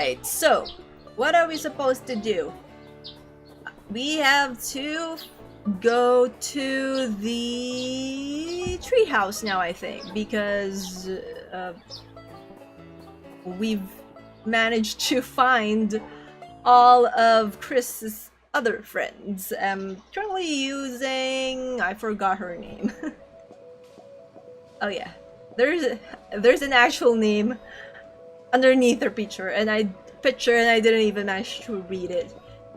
Alright, so what are we supposed to do? We have to go to the treehouse now, I think, because we've managed to find all of Chris's other friends. I'm currently using... I forgot her name. Oh yeah, there's an actual name underneath her picture, and I didn't even manage to read it.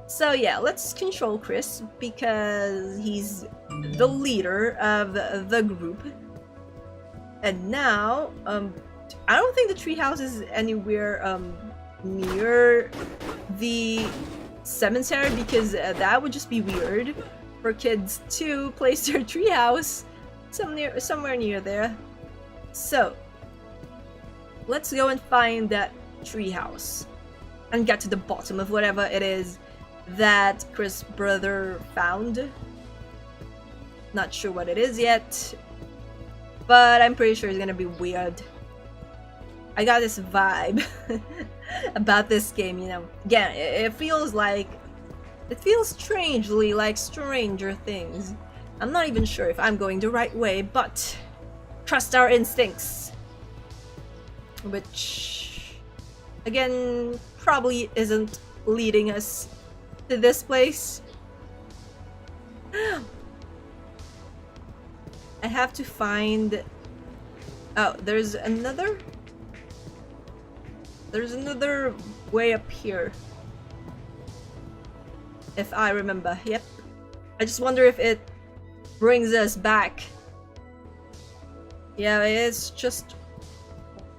So yeah, let's control Chris because he's the leader of the group. And now, I don't think the treehouse is anywhere near the cemetery because that would just be weird for kids to place their treehouse somewhere near there. So let's go and find that treehouse and get to the bottom of whatever it is that Chris' brother found. Not sure what it is yet, but I'm pretty sure it's gonna be weird. I got this vibe about this game, you know. Again, it feels strangely like Stranger Things. I'm not even sure if I'm going the right way, but trust our instincts. Which, again, probably isn't leading us to this place. I have to find... Oh, there's another way up here. If I remember, yep. I just wonder if it brings us back. Yeah, it's just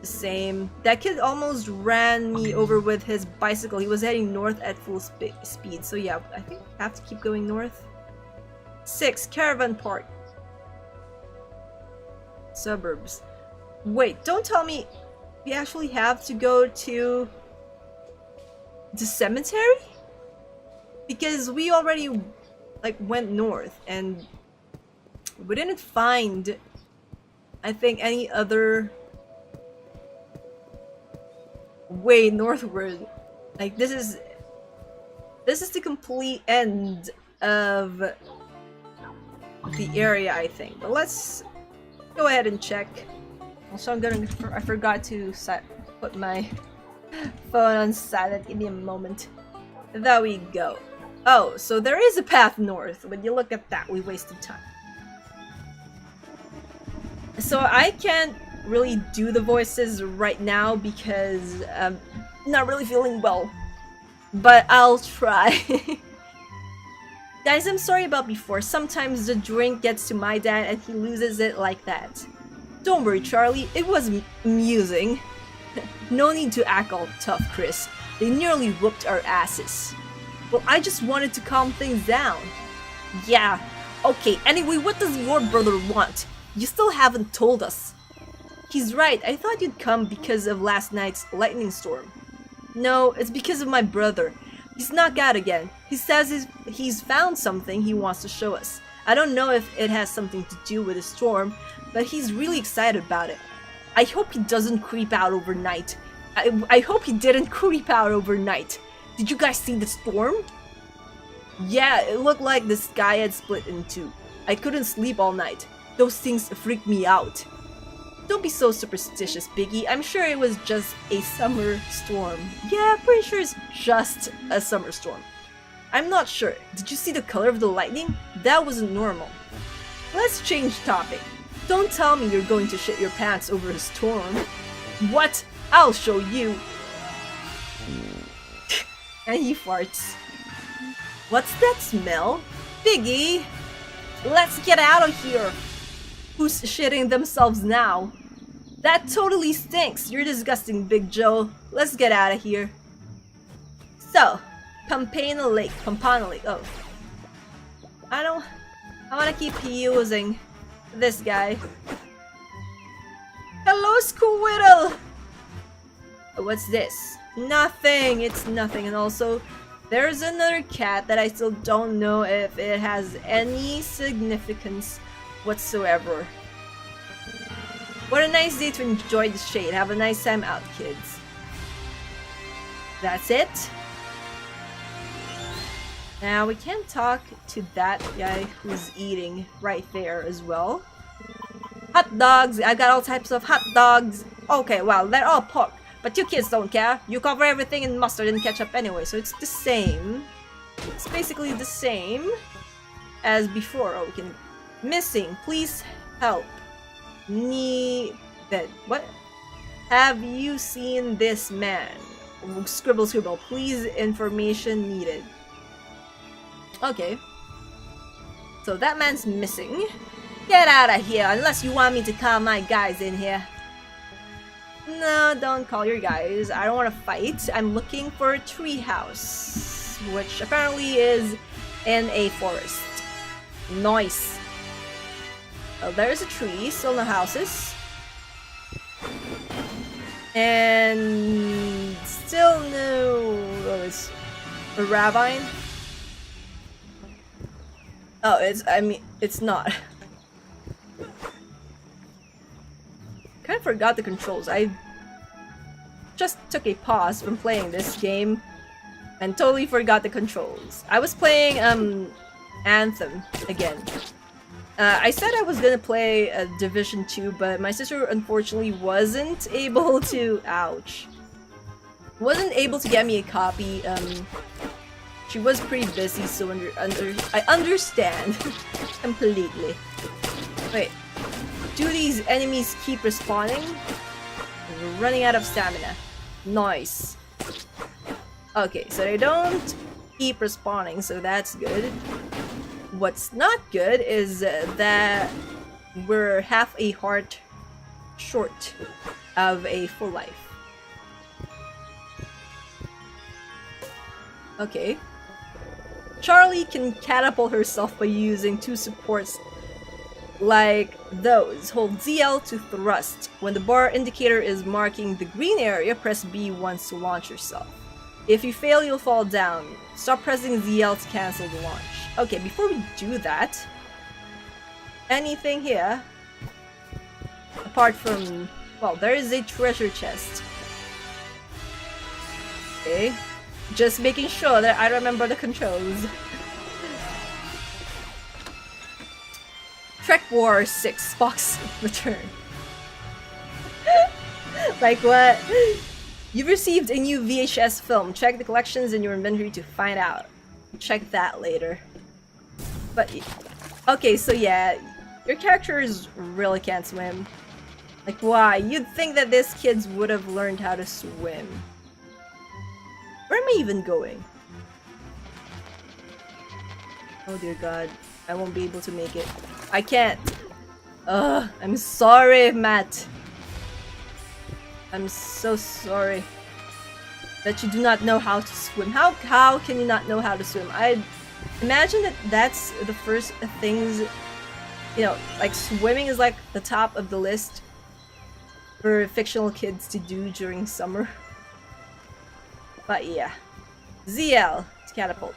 the same. That kid almost ran me over with his bicycle. He was heading north at full speed. So yeah, I think I have to keep going north. 6, Caravan Park. Suburbs. Wait, don't tell me we actually have to go to the cemetery? Because we already went north and we didn't find, I think, any other way northward. Like this is the complete end of the area, I think. But let's go ahead and check. Also, I forgot to put my phone on silent. Give me a moment. There we go. Oh, so there is a path north. When you look at that, we wasted time. So I can't really do the voices right now because I'm not really feeling well. But I'll try. Guys, I'm sorry about before. Sometimes the drink gets to my dad and he loses it like that. Don't worry, Charlie. It was amusing. No need to act all tough, Chris. They nearly whooped our asses. Well, I just wanted to calm things down. Yeah. Okay, anyway, what does your brother want? You still haven't told us. He's right. I thought you'd come because of last night's lightning storm. No, it's because of my brother. He's knocked out again. He says he's found something he wants to show us. I don't know if it has something to do with the storm, but he's really excited about it. I hope he doesn't creep out overnight. I hope he didn't creep out overnight. Did you guys see the storm? Yeah, it looked like the sky had split in two. I couldn't sleep all night. Those things freaked me out. Don't be so superstitious, Biggie. I'm sure it was just a summer storm. Yeah, pretty sure it's just a summer storm. I'm not sure. Did you see the color of the lightning? That wasn't normal. Let's change topic. Don't tell me you're going to shit your pants over a storm. What? I'll show you. And he farts. What's that smell? Biggie! Let's get out of here! Who's shitting themselves now? That totally stinks! You're disgusting, Big Joe. Let's get out of here. So, Pampana Lake. Oh. I wanna keep using this guy. Hello, Squirtle! What's this? Nothing! It's nothing. And also, there's another cat that I still don't know if it has any significance whatsoever. What a nice day to enjoy the shade. Have a nice time out, kids. That's it. Now we can talk to that guy who's eating right there as well. Hot dogs! I got all types of hot dogs! Okay, well, they're all pork, but you kids don't care. You cover everything in mustard and ketchup anyway, so it's the same. It's basically the same as before. Oh, we can... Missing, please help. Needed. What? Have you seen this man? Scribble, scribble. Please, information needed. Okay. So that man's missing. Get out of here, unless you want me to call my guys in here. No, don't call your guys. I don't want to fight. I'm looking for a treehouse, which apparently is in a forest. Nice. Oh, there's a tree, still no houses. And still no... Oh, it's a ravine. Oh, it's not. Kind of forgot the controls. I just took a pause from playing this game and totally forgot the controls. I was playing Anthem again. I said I was gonna play Division 2, but my sister unfortunately wasn't able to... Ouch. Wasn't able to get me a copy. She was pretty busy, so I understand completely. Wait, do these enemies keep respawning? We're running out of stamina. Nice. Okay, so they don't keep respawning, so that's good. What's not good is that we're half a heart short of a full life. Okay. Charlie can catapult herself by using two supports like those. Hold ZL to thrust. When the bar indicator is marking the green area, press B once to launch yourself. If you fail, you'll fall down. Stop pressing ZL to cancel the launch. Okay, before we do that, anything here? Apart from... Well, there is a treasure chest. Okay. Just making sure that I remember the controls. Trek War 6 box return. Like what? You've received a new VHS film. Check the collections in your inventory to find out. Check that later. But okay, so yeah, your characters really can't swim. Like why? You'd think that these kids would have learned how to swim. Where am I even going? Oh dear god, I won't be able to make it. I can't. Ugh, I'm sorry, Matt. I'm so sorry that you do not know how to swim. How can you not know how to swim? I imagine that that's the first things, you know, like swimming is like the top of the list for fictional kids to do during summer. But yeah. ZL to catapult.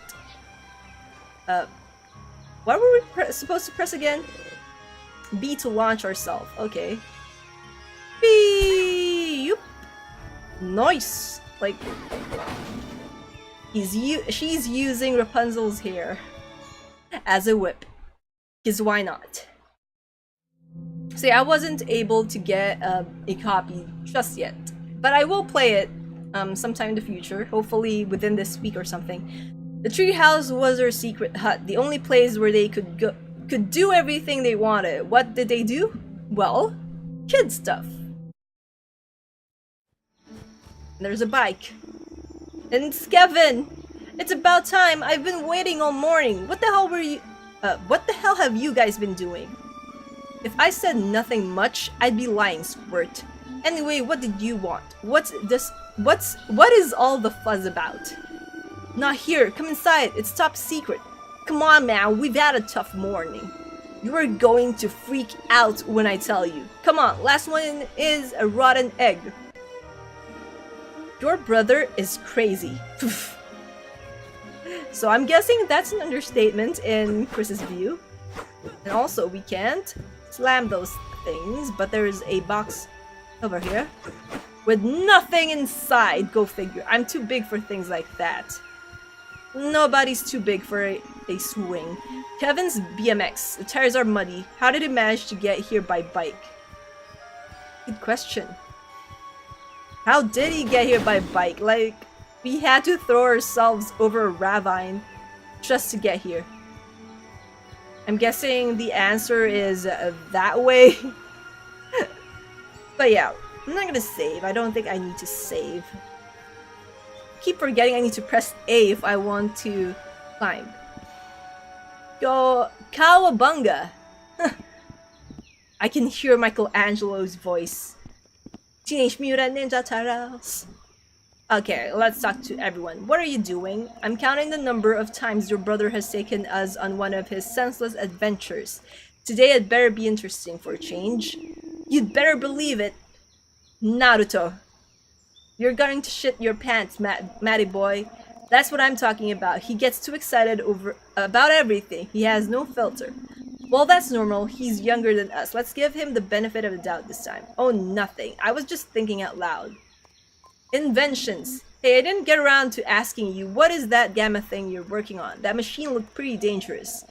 What were we supposed to press again? B to launch ourselves. Okay. B. Yoop. Nice. Like she's using Rapunzel's hair as a whip. Because why not? See, I wasn't able to get a copy just yet, but I will play it sometime in the future, hopefully within this week or something. The treehouse was her secret hut, the only place where they could do everything they wanted. What did they do? Well, kid stuff. There's a bike. And it's Kevin! It's about time! I've been waiting all morning! What the hell were you... what the hell have you guys been doing? If I said nothing much, I'd be lying, Squirt. Anyway, what did you want? What is all the fuzz about? Not here, come inside, it's top secret. Come on, man, we've had a tough morning. You're going to freak out when I tell you. Come on, last one is a rotten egg. Your brother is crazy. So I'm guessing that's an understatement in Chris's view. And also, we can't slam those things, but there is a box over here. with nothing inside. Go figure. I'm too big for things like that. Nobody's too big for a swing. Kevin's BMX. The tires are muddy. How did he manage to get here by bike? Good question. How did he get here by bike? Like, we had to throw ourselves over a ravine just to get here. I'm guessing the answer is that way. But yeah, I'm not gonna save. I don't think I need to save. Keep forgetting I need to press A if I want to climb. Go Kawabunga! I can hear Michelangelo's voice. Teenage Mutant Ninja Turtles. Okay, let's talk to everyone. What are you doing? I'm counting the number of times your brother has taken us on one of his senseless adventures. Today it better be interesting for a change. You'd better believe it. Naruto. You're going to shit your pants, Matty boy. That's what I'm talking about. He gets too excited about everything. He has no filter. Well, that's normal. He's younger than us. Let's give him the benefit of the doubt this time. Oh, nothing. I was just thinking out loud. Inventions. Hey, I didn't get around to asking you, what is that gamma thing you're working on? That machine looked pretty dangerous.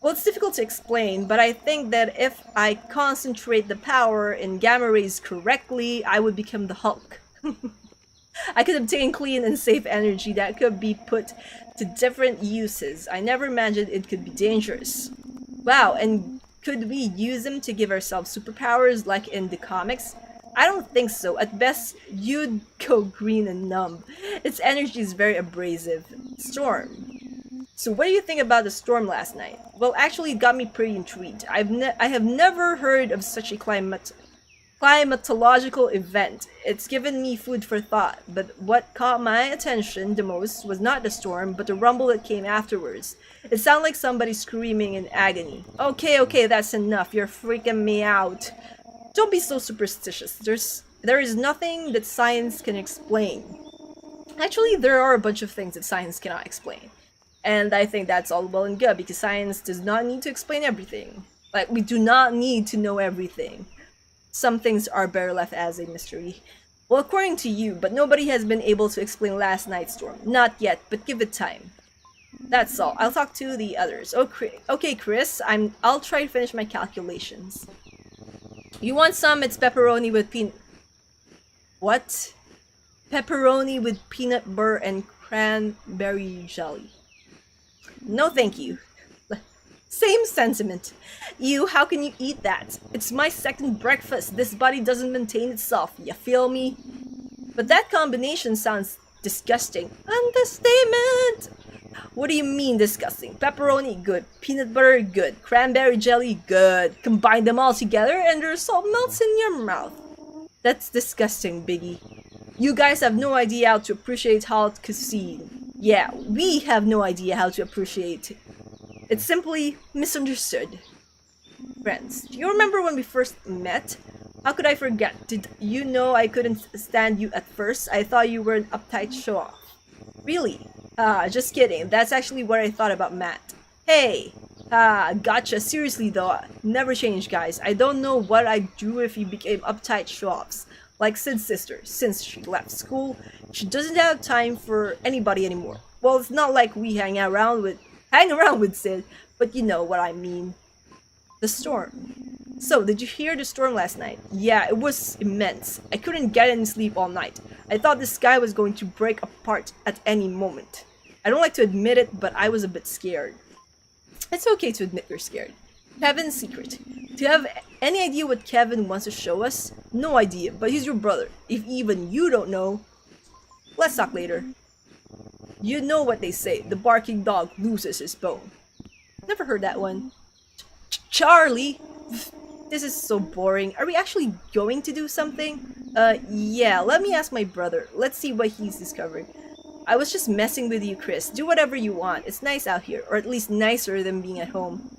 Well, it's difficult to explain, but I think that if I concentrate the power in gamma rays correctly, I would become the Hulk. I could obtain clean and safe energy that could be put to different uses. I never imagined it could be dangerous. Wow, and could we use them to give ourselves superpowers like in the comics? I don't think so. At best, you'd go green and numb. Its energy is very abrasive. Storm. So what do you think about the storm last night? Well, actually, it got me pretty intrigued. I have never heard of such a climatological event. It's given me food for thought, but what caught my attention the most was not the storm, but the rumble that came afterwards. It sounded like somebody screaming in agony. Okay, that's enough. You're freaking me out. Don't be so superstitious. There is nothing that science can explain. Actually, there are a bunch of things that science cannot explain. And I think that's all well and good, because science does not need to explain everything. Like, we do not need to know everything. Some things are better left as a mystery. Well, according to you, but nobody has been able to explain last night's storm. Not yet, but give it time. That's all. I'll talk to the others. Okay, Chris, I'll try to finish my calculations. You want some? It's pepperoni with What? Pepperoni with peanut butter and cranberry jelly. No, thank you. Same sentiment. You, how can you eat that? It's my second breakfast. This body doesn't maintain itself. You feel me? But that combination sounds disgusting. Understatement! What do you mean disgusting? Pepperoni, good. Peanut butter, good. Cranberry jelly, good. Combine them all together and the result melts in your mouth. That's disgusting, Biggie. You guys have no idea how to appreciate haute cuisine. Yeah, we have no idea how to appreciate it. It's simply misunderstood. Friends, do you remember when we first met? How could I forget? Did you know I couldn't stand you at first? I thought you were an uptight show-off. Really? Just kidding. That's actually what I thought about Matt. Hey! Gotcha. Seriously though, never change, guys. I don't know what I'd do if you became uptight show-offs. Like Sid's sister. Since she left school, she doesn't have time for anybody anymore. Well, it's not like we hang around with Sid, but you know what I mean. The storm. So, did you hear the storm last night? Yeah, it was immense. I couldn't get any sleep all night. I thought the sky was going to break apart at any moment. I don't like to admit it, but I was a bit scared. It's okay to admit you're scared. Kevin's secret. Do you have any idea what Kevin wants to show us? No idea, but he's your brother. If even you don't know, let's talk later. You know what they say, the barking dog loses his bone. Never heard that one. Charlie! This is so boring. Are we actually going to do something? Yeah, let me ask my brother. Let's see what he's discovering. I was just messing with you, Chris. Do whatever you want. It's nice out here, or at least nicer than being at home.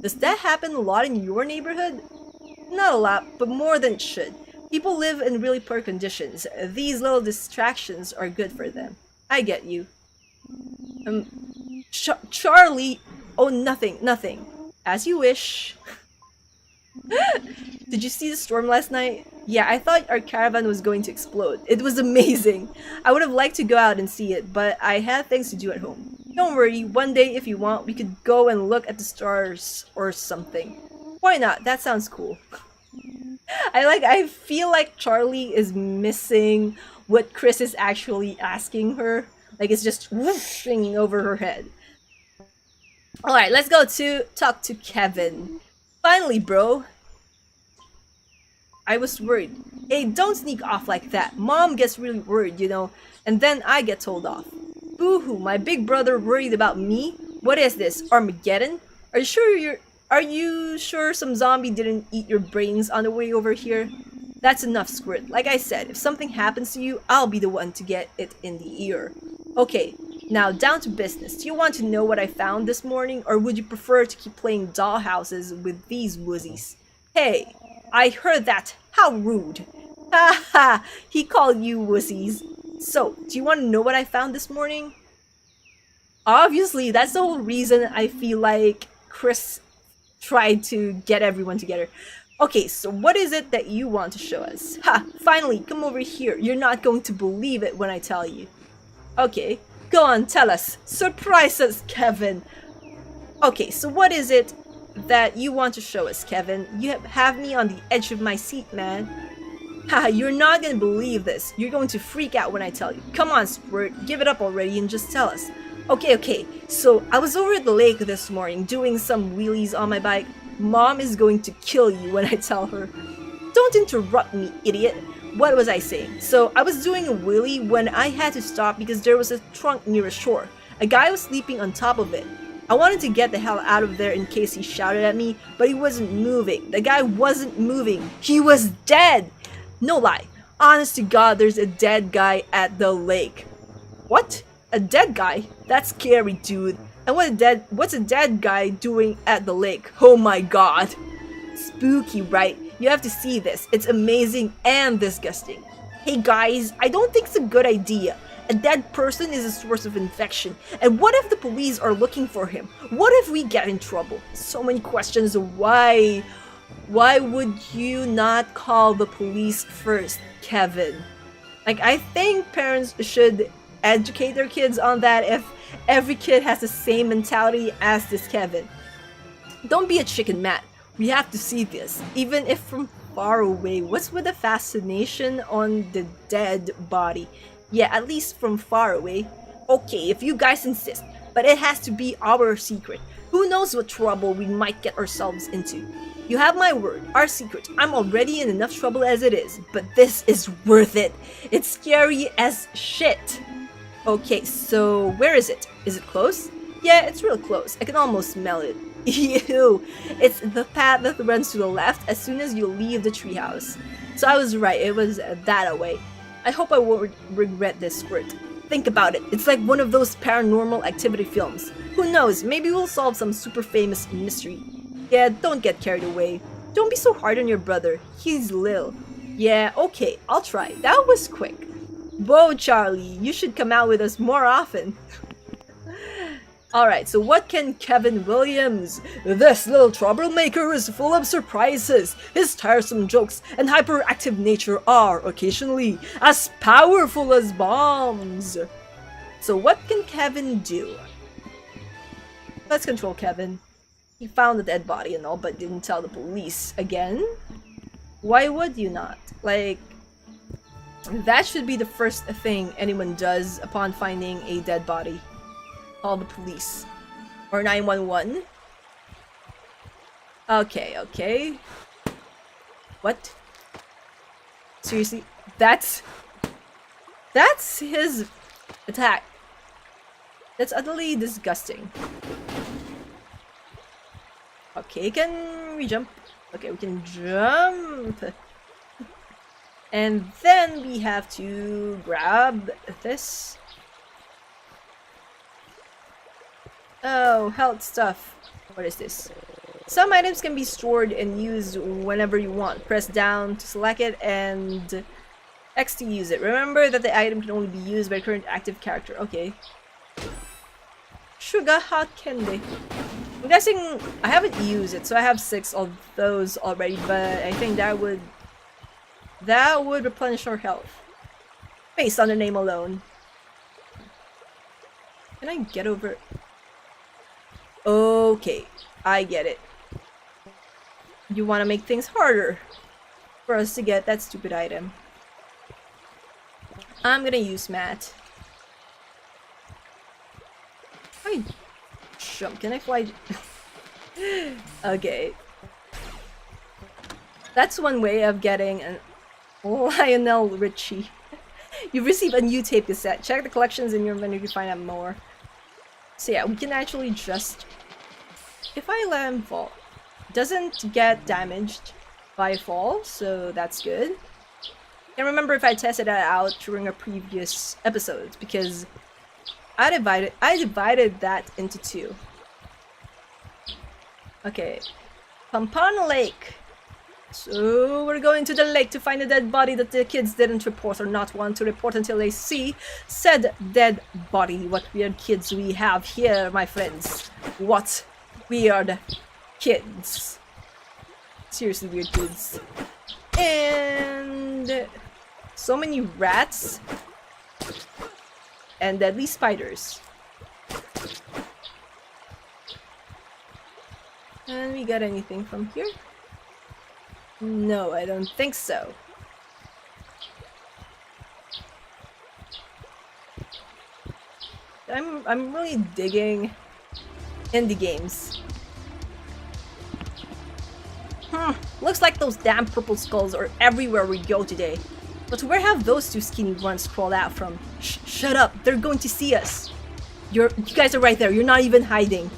Does that happen a lot in your neighborhood? Not a lot, but more than it should. People live in really poor conditions. These little distractions are good for them. I get you. Charlie! Oh, nothing. As you wish. Did you see the storm last night? Yeah, I thought our caravan was going to explode. It was amazing. I would have liked to go out and see it, but I had things to do at home. Don't worry, one day if you want, we could go and look at the stars or something. Why not? That sounds cool. I feel like Charlie is missing what Chris is actually asking her. Like it's just whooshing over her head. Alright, let's go to talk to Kevin. Finally, bro. I was worried. Hey, don't sneak off like that. Mom gets really worried, you know, and then I get told off. Boo-hoo, my big brother worried about me? What is this, Armageddon? Are you sure some zombie didn't eat your brains on the way over here? That's enough, Squirt. Like I said, if something happens to you, I'll be the one to get it in the ear. Okay, now down to business. Do you want to know what I found this morning, or would you prefer to keep playing dollhouses with these wussies? Hey, I heard that. How rude. Ha ha, he called you wussies. So, do you want to know what I found this morning? Obviously, that's the whole reason I feel like Chris tried to get everyone together. Okay, so what is it that you want to show us? Ha! Finally, come over here. You're not going to believe it when I tell you. Okay, go on, tell us. Surprise us, Kevin. Okay, so what is it that you want to show us, Kevin? You have me on the edge of my seat, man. Haha, you're not gonna believe this. You're going to freak out when I tell you. Come on, Squirt, give it up already and just tell us. Okay, so I was over at the lake this morning doing some wheelies on my bike. Mom is going to kill you when I tell her. Don't interrupt me, idiot. What was I saying? So I was doing a wheelie when I had to stop because there was a trunk near a shore. A guy was sleeping on top of it. I wanted to get the hell out of there in case he shouted at me, but he wasn't moving. The guy wasn't moving. He was dead! No lie. Honest to God, there's a dead guy at the lake. What? A dead guy? That's scary, dude. And what's a dead guy doing at the lake? Oh my god. Spooky, right? You have to see this. It's amazing and disgusting. Hey guys, I don't think it's a good idea. A dead person is a source of infection. And what if the police are looking for him? What if we get in trouble? So many questions. Why would you not call the police first, Kevin? Like, I think parents should educate their kids on that if every kid has the same mentality as this Kevin. Don't be a chicken, Matt. We have to see this, even if from far away. What's with the fascination on the dead body? Yeah, at least from far away. Okay, if you guys insist, but it has to be our secret. Who knows what trouble we might get ourselves into. You have my word, our secret. I'm already in enough trouble as it is, but this is worth it. It's scary as shit. Okay, so where is it? Is it close? Yeah, it's real close. I can almost smell it. Ew! It's the path that runs to the left as soon as you leave the treehouse. So I was right, it was that away. I hope I won't regret this, Squirt. Think about it, it's like one of those paranormal activity films. Who knows, maybe we'll solve some super famous mystery. Yeah, don't get carried away. Don't be so hard on your brother, he's Lil. Yeah, okay, I'll try. That was quick. Whoa, Charlie, you should come out with us more often. Alright, so what can Kevin Williams? This little troublemaker is full of surprises. His tiresome jokes and hyperactive nature are, occasionally, as powerful as bombs. So what can Kevin do? Let's control Kevin. He found the dead body and all, but didn't tell the police. Again? Why would you not? Like, that should be the first thing anyone does upon finding a dead body. Call the police. Or 911. Okay. What? Seriously? That's his attack. That's utterly disgusting. Okay, can we jump? Okay, we can jump. And then we have to grab this. Oh, health stuff. What is this? Some items can be stored and used whenever you want. Press down to select it and X to use it. Remember that the item can only be used by current active character. Okay. Sugar hot candy. I'm guessing I haven't used it, so I have 6 of those already, but I think that would replenish our health. Based on the name alone. Can I get over? Okay, I get it. You want to make things harder for us to get that stupid item. I'm gonna use Matt. I jump. Can I fly? Okay. That's one way of getting an Lionel Richie. You've received a new tape cassette. Check the collections in your menu to find out more. So yeah, we can actually just... If I let him fall, doesn't get damaged by fall, so that's good. And remember if I tested that out during a previous episode, because I divided that into 2. Okay. Pampana Lake. So we're going to the lake to find a dead body that the kids didn't report or not want to report until they see said dead body. What weird kids we have here, my friends. What weird kids. Seriously weird kids. And so many rats and deadly spiders. And we got anything from here? No, I don't think so. I'm really digging indie games. Looks like those damn purple skulls are everywhere we go today. But where have those 2 skinny ones crawled out from? Shut up, they're going to see us. You guys are right there, you're not even hiding.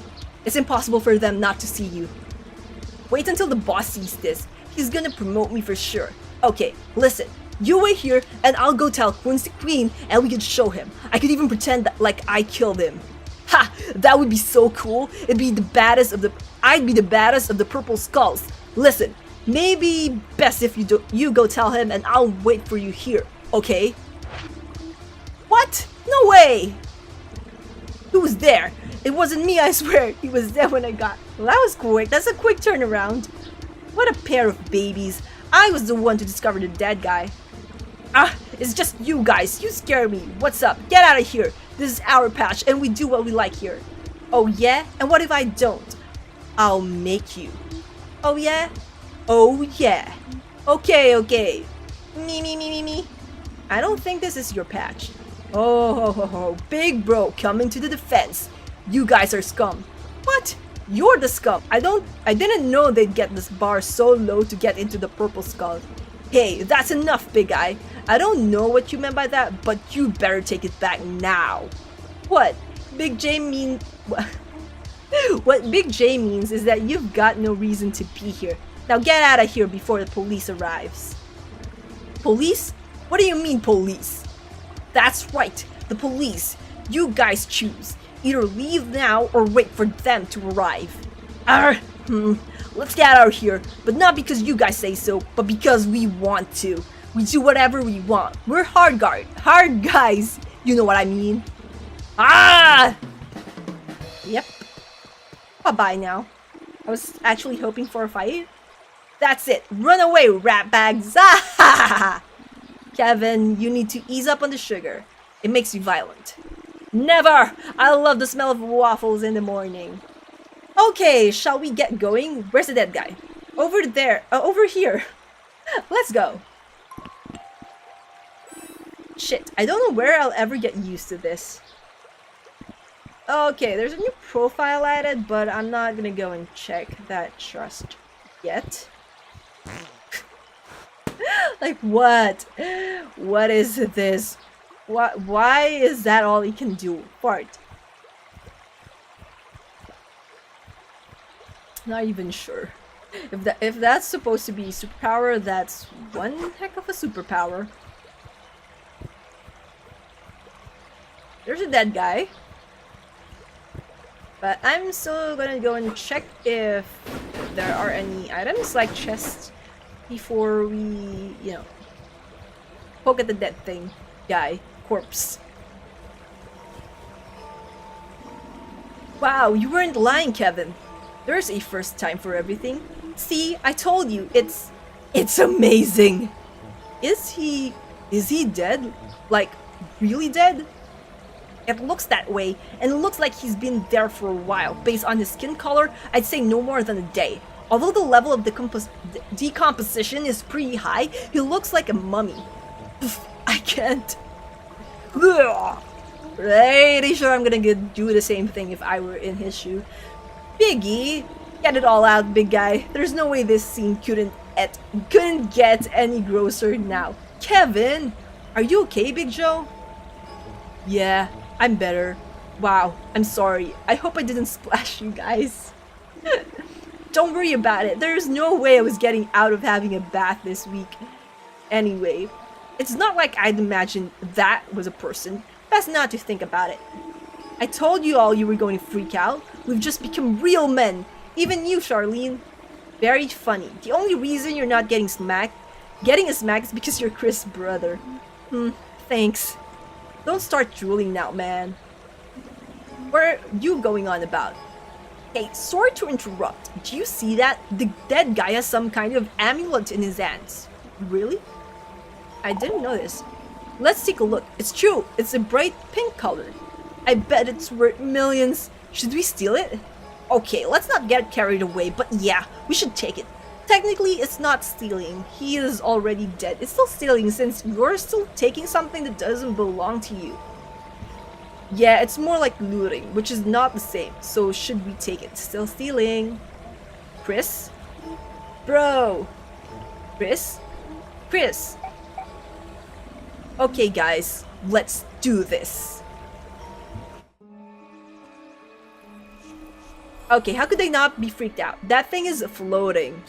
It's impossible for them not to see you. Wait until the boss sees this. He's gonna promote me for sure. Okay, listen. You wait here, and I'll go tell Quincy Queen, and we can show him. I could even pretend that, like I killed him. Ha! That would be so cool. I'd be the baddest of the purple skulls. Listen, maybe best if you go tell him, and I'll wait for you here. Okay? What? No way! Who's there? It wasn't me, I swear. He was there when I got. Well, that was quick. That's a quick turnaround. What a pair of babies. I was the one to discover the dead guy. Ah, it's just you guys. You scare me. What's up? Get out of here. This is our patch and we do what we like here. Oh yeah? And what if I don't? I'll make you. Oh yeah? Oh yeah. Okay. Me. I don't think this is your patch. Oh, big bro coming to the defense. You guys are scum. What? You're the scum. I didn't know they'd get this bar so low to get into the purple skull. Hey, that's enough, big guy. I don't know what you meant by that, but you better take it back now. What? Big J mean... What Big J means is that you've got no reason to be here. Now get out of here before the police arrives. Police? What do you mean police? That's right, the police. You guys choose. Either leave now or wait for them to arrive. Let's get out of here, but not because you guys say so, but because we want to. We do whatever we want. We're hard guys. You know what I mean. Yep. Bye-bye now. I was actually hoping for a fight. That's it. Run away, rat bags. Kevin, you need to ease up on the sugar. It makes you violent. Never! I love the smell of waffles in the morning. Okay, shall we get going? Where's the dead guy? Over there. Over here. Let's go. Shit, I don't know where I'll ever get used to this. Okay, there's a new profile added, but I'm not gonna go and check that just yet. Like, what? What is this? Why is that all he can do? Fart. Not even sure. If that's supposed to be superpower, that's one heck of a superpower. There's a dead guy. But I'm still gonna go and check if there are any items like chests before we, you know, poke at the dead thing. Guy. Corpse. Wow, you weren't lying, Kevin. There's a first time for everything. See, I told you, it's amazing. Is he dead? Like, really dead? It looks that way, and it looks like he's been there for a while. Based on his skin color, I'd say no more than a day. Although the level of decomposition is pretty high, he looks like a mummy. I can't. Pretty sure I'm gonna do the same thing if I were in his shoe. Biggie, get it all out, big guy. There's no way this scene couldn't get any grosser now. Kevin, are you okay, Big Joe? Yeah, I'm better. Wow, I'm sorry. I hope I didn't splash you guys. Don't worry about it. There's no way I was getting out of having a bath this week. Anyway, it's not like I'd imagined that was a person. Best not to think about it. I told you all you were going to freak out. We've just become real men. Even you, Charlene. Very funny. The only reason you're not getting a smack is because you're Chris' brother. Thanks. Don't start drooling now, man. What are you going on about? Hey, sorry to interrupt. Do you see that? The dead guy has some kind of amulet in his hands. Really? I didn't know this. Let's take a look. It's true. It's a bright pink color. I bet it's worth millions. Should we steal it? Okay, let's not get carried away, but yeah, we should take it. Technically, it's not stealing. He is already dead. It's still stealing since you're still taking something that doesn't belong to you. Yeah, it's more like looting, which is not the same. So should we take it? Still stealing. Chris? Bro! Chris? Chris! Okay guys, let's do this. Okay, how could they not be freaked out? That thing is floating.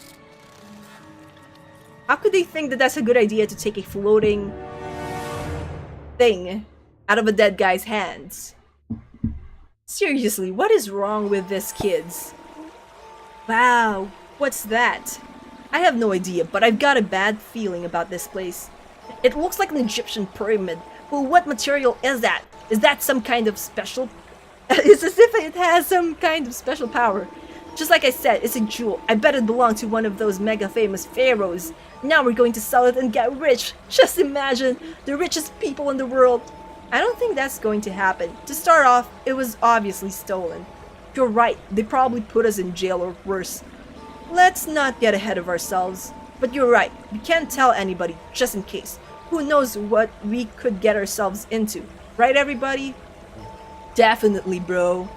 How could they think that that's a good idea to take a floating thing out of a dead guy's hands? Seriously, what is wrong with these kids? Wow, what's that? I have no idea, but I've got a bad feeling about this place. It looks like an Egyptian pyramid, but what material is that? Is that some kind of special? It's as if it has some kind of special power. Just like I said, it's a jewel. I bet it belonged to one of those mega famous pharaohs. Now we're going to sell it and get rich. Just imagine, the richest people in the world. I don't think that's going to happen. To start off, it was obviously stolen. You're right, they probably put us in jail or worse. Let's not get ahead of ourselves. But you're right, we can't tell anybody, just in case. Who knows what we could get ourselves into. Right, everybody? Definitely, bro.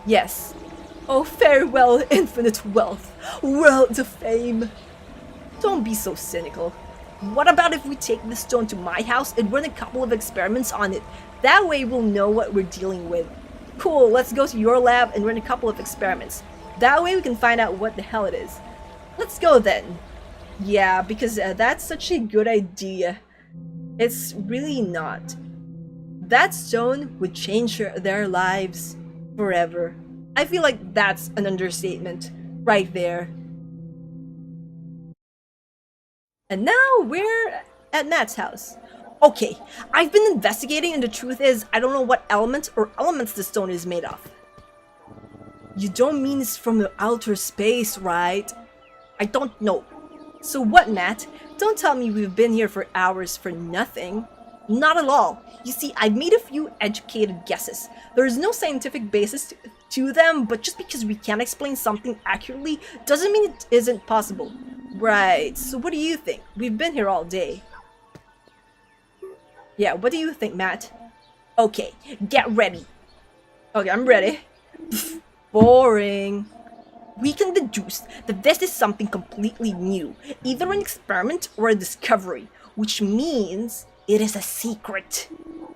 Yes. Oh, farewell, infinite wealth. World of fame. Don't be so cynical. What about if we take this stone to my house and run a couple of experiments on it? That way we'll know what we're dealing with. Cool, let's go to your lab and run a couple of experiments. That way we can find out what the hell it is. Let's go then. Yeah, because that's such a good idea. It's really not. That stone would change their lives forever. I feel like that's an understatement right there. And now we're at Matt's house. Okay, I've been investigating and the truth is I don't know what element or elements the stone is made of. You don't mean it's from the outer space, right? I don't know. So what, Matt? Don't tell me we've been here for hours for nothing. Not at all. You see, I've made a few educated guesses. There is no scientific basis to them, but just because we can't explain something accurately doesn't mean it isn't possible. Right, so what do you think? We've been here all day. Yeah, what do you think, Matt? Okay, get ready. Okay, I'm ready. Boring. We can deduce that this is something completely new, either an experiment or a discovery, which means it is a secret.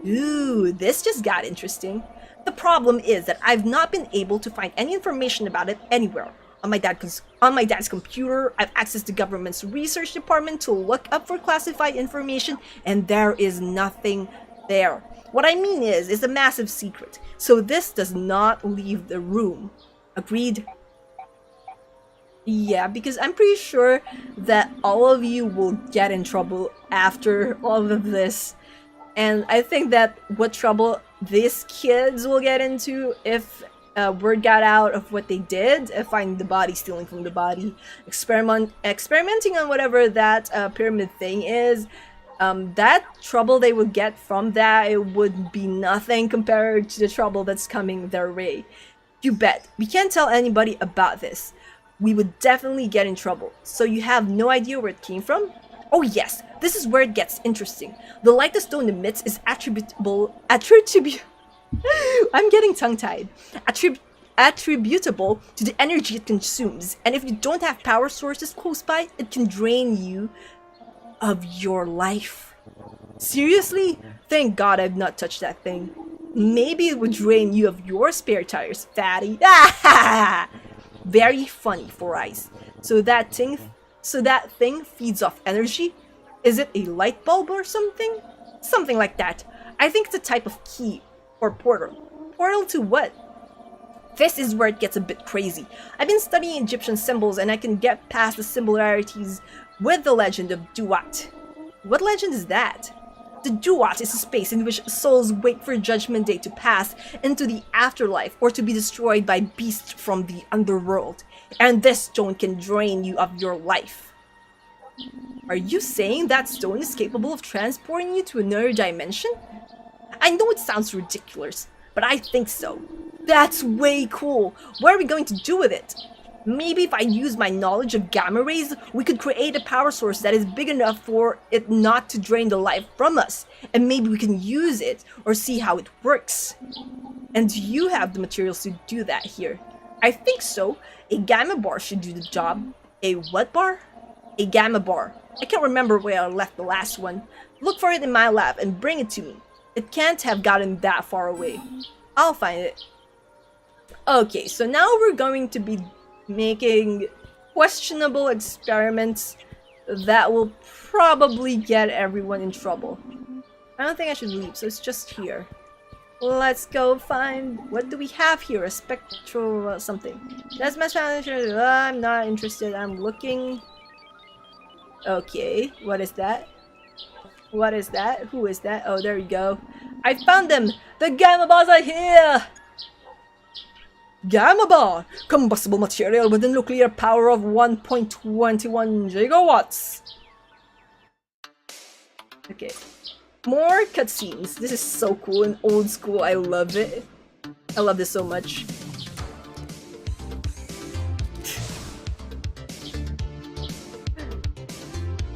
Ooh, this just got interesting. The problem is that I've not been able to find any information about it anywhere. On my dad's computer, I've accessed the government's research department to look up for classified information, and there is nothing there. What I mean is, it's a massive secret, so this does not leave the room. Agreed? Yeah, because I'm pretty sure that all of you will get in trouble after all of this. And I think that what trouble these kids will get into if word got out of what they did, finding the body, stealing from the body, experimenting on whatever that pyramid thing is. That trouble they would get from that, it would be nothing compared to the trouble that's coming their way. You bet. We can't tell anybody about this. We would definitely get in trouble. So you have no idea where it came from? Oh yes, this is where it gets interesting. The light the stone emits is attributable I'm getting tongue-tied. Attributable to the energy it consumes, and if you don't have power sources close by, it can drain you of your life. Seriously? Thank God I've not touched that thing. Maybe it would drain you of your spare tires, fatty. Very funny for eyes. So that thing feeds off energy? Is it a light bulb or something? Something like that. I think it's a type of key or portal. Portal to what? This is where it gets a bit crazy. I've been studying Egyptian symbols and I can get past the similarities with the legend of Duat. What legend is that? The Duat is a space in which souls wait for Judgment Day to pass into the afterlife or to be destroyed by beasts from the underworld. And this stone can drain you of your life. Are you saying that stone is capable of transporting you to another dimension? I know it sounds ridiculous, but I think so. That's way cool. What are we going to do with it? Maybe if I use my knowledge of gamma rays, we could create a power source that is big enough for it not to drain the life from us. And maybe we can use it or see how it works. And you have the materials to do that here. I think so. A gamma bar should do the job. A what bar? A gamma bar. I can't remember where I left the last one. Look for it in my lab and bring it to me. It can't have gotten that far away. I'll find it. Okay, so now we're going to be making questionable experiments that will probably get everyone in trouble. I don't think I should leave, so it's just here. Let's go find... What do we have here? A spectral something. That's my foundation. I'm not interested. I'm looking... Okay, what is that? What is that? Who is that? Oh, there you go. I found them! The gamma bars are here! Gamma bar! Combustible material with a nuclear power of 1.21 gigawatts. Okay. More cutscenes. This is so cool and old school. I love it. I love this so much.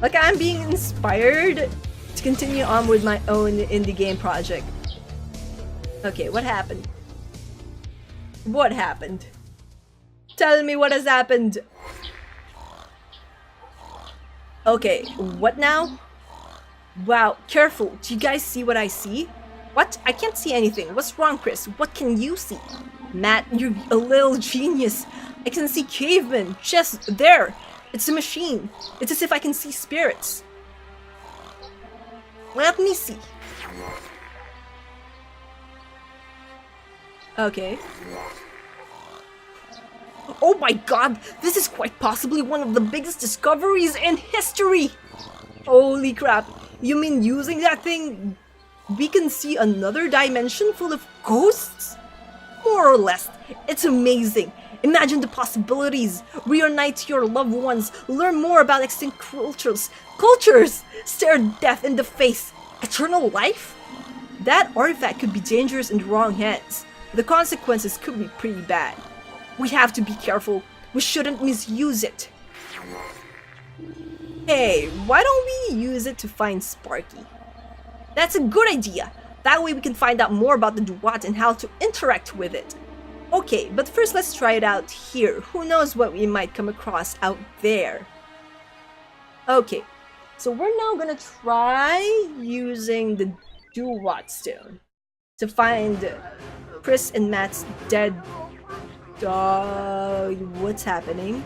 Like, I'm being inspired to continue on with my own indie game project. Okay, what happened? What happened? Tell me what has happened. Okay, what now? Wow, careful. Do you guys see what I see? What? I can't see anything. What's wrong, Chris? What can you see? Matt, you're a little genius. I can see cavemen. Just there. It's a machine. It's as if I can see spirits. Let me see. Okay. Oh my god! This is quite possibly one of the biggest discoveries in history! Holy crap. You mean using that thing, we can see another dimension full of ghosts? More or less. It's amazing. Imagine the possibilities. Reunite your loved ones. Learn more about extinct cultures. Stare death in the face. Eternal life? That artifact could be dangerous in the wrong hands. The consequences could be pretty bad. We have to be careful. We shouldn't misuse it. Hey, why don't we use it to find Sparky? That's a good idea. That way we can find out more about the Duat and how to interact with it. Okay, but first let's try it out here. Who knows what we might come across out there. Okay, so we're now gonna try using the Duat stone to find Chris and Matt's dead dog. What's happening?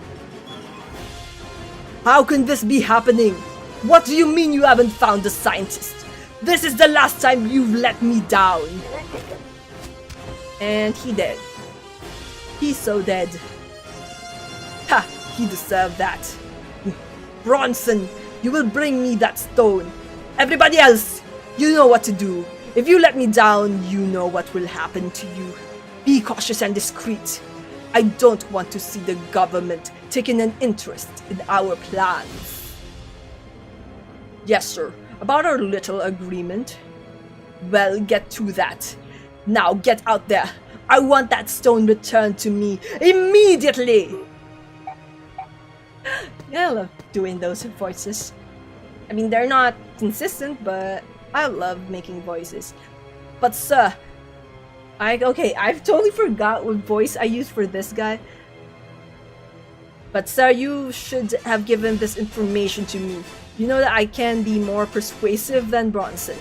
How can this be happening? What do you mean you haven't found the scientist? This is the last time you've let me down. And he dead. He's so dead. Ha! He deserved that. Bronson, you will bring me that stone. Everybody else, you know what to do. If you let me down, you know what will happen to you. Be cautious and discreet. I don't want to see the government taking an interest in our plans. Yes, sir. About our little agreement? Well, get to that. Now get out there. I want that stone returned to me immediately! Yeah, I love doing those voices. I mean, they're not consistent, but I love making voices. But sir, I've totally forgot what voice I used for this guy. But sir, you should have given this information to me. You know that I can be more persuasive than Bronson.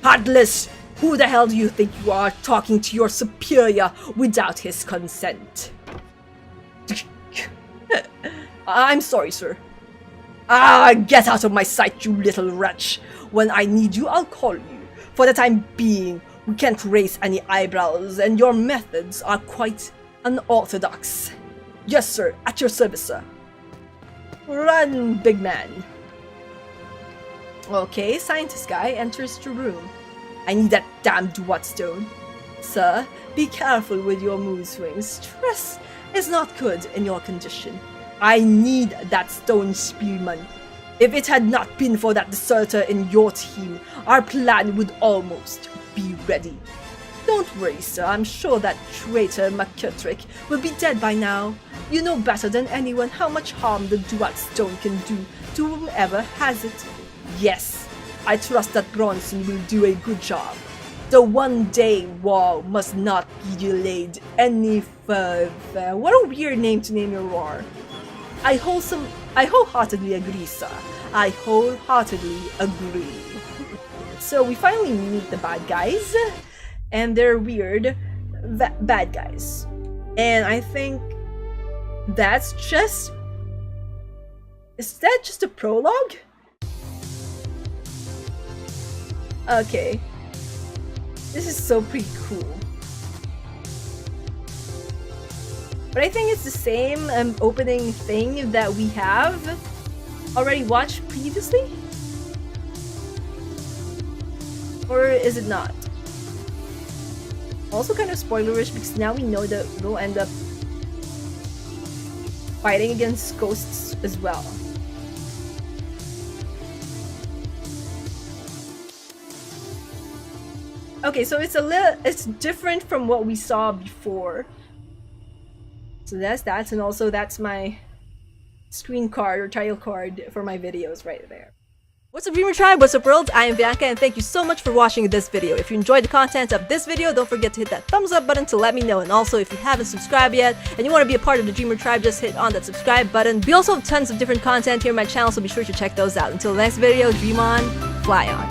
Heartless! Who the hell do you think you are, talking to your superior without his consent? I'm sorry, sir. Get out of my sight, you little wretch. When I need you, I'll call you. For the time being, we can't raise any eyebrows, and your methods are quite unorthodox. Yes, sir. At your service, sir. Run, big man. Okay, scientist guy enters the room. I need that damn Duat stone. Sir, be careful with your mood swings. Stress is not good in your condition. I need that stone, Spearman. If it had not been for that deserter in your team, our plan would almost be ready. Don't worry, sir. I'm sure that traitor McKittrick will be dead by now. You know better than anyone how much harm the Duat stone can do to whomever has it. Yes, I trust that Bronson will do a good job. The one-day war must not be delayed any further. What a weird name to name your war. I wholeheartedly agree, sir. I wholeheartedly agree. So we finally meet the bad guys, and they're weird bad guys. And I think that's just... Is that just a prologue? Okay. This is so pretty cool. But I think it's the same opening thing that we have already watched previously? Or is it not? Also kind of spoilerish because now we know that we'll end up fighting against ghosts as well. Okay, so it's different from what we saw before. So that's that, and also that's my screen card or title card for my videos right there. What's up, Dreamer Tribe? What's up, world? I am Bianca, and thank you so much for watching this video. If you enjoyed the content of this video, don't forget to hit that thumbs up button to let me know. And also, if you haven't subscribed yet and you want to be a part of the Dreamer Tribe, just hit on that subscribe button. We also have tons of different content here on my channel, so be sure to check those out. Until the next video, dream on, fly on.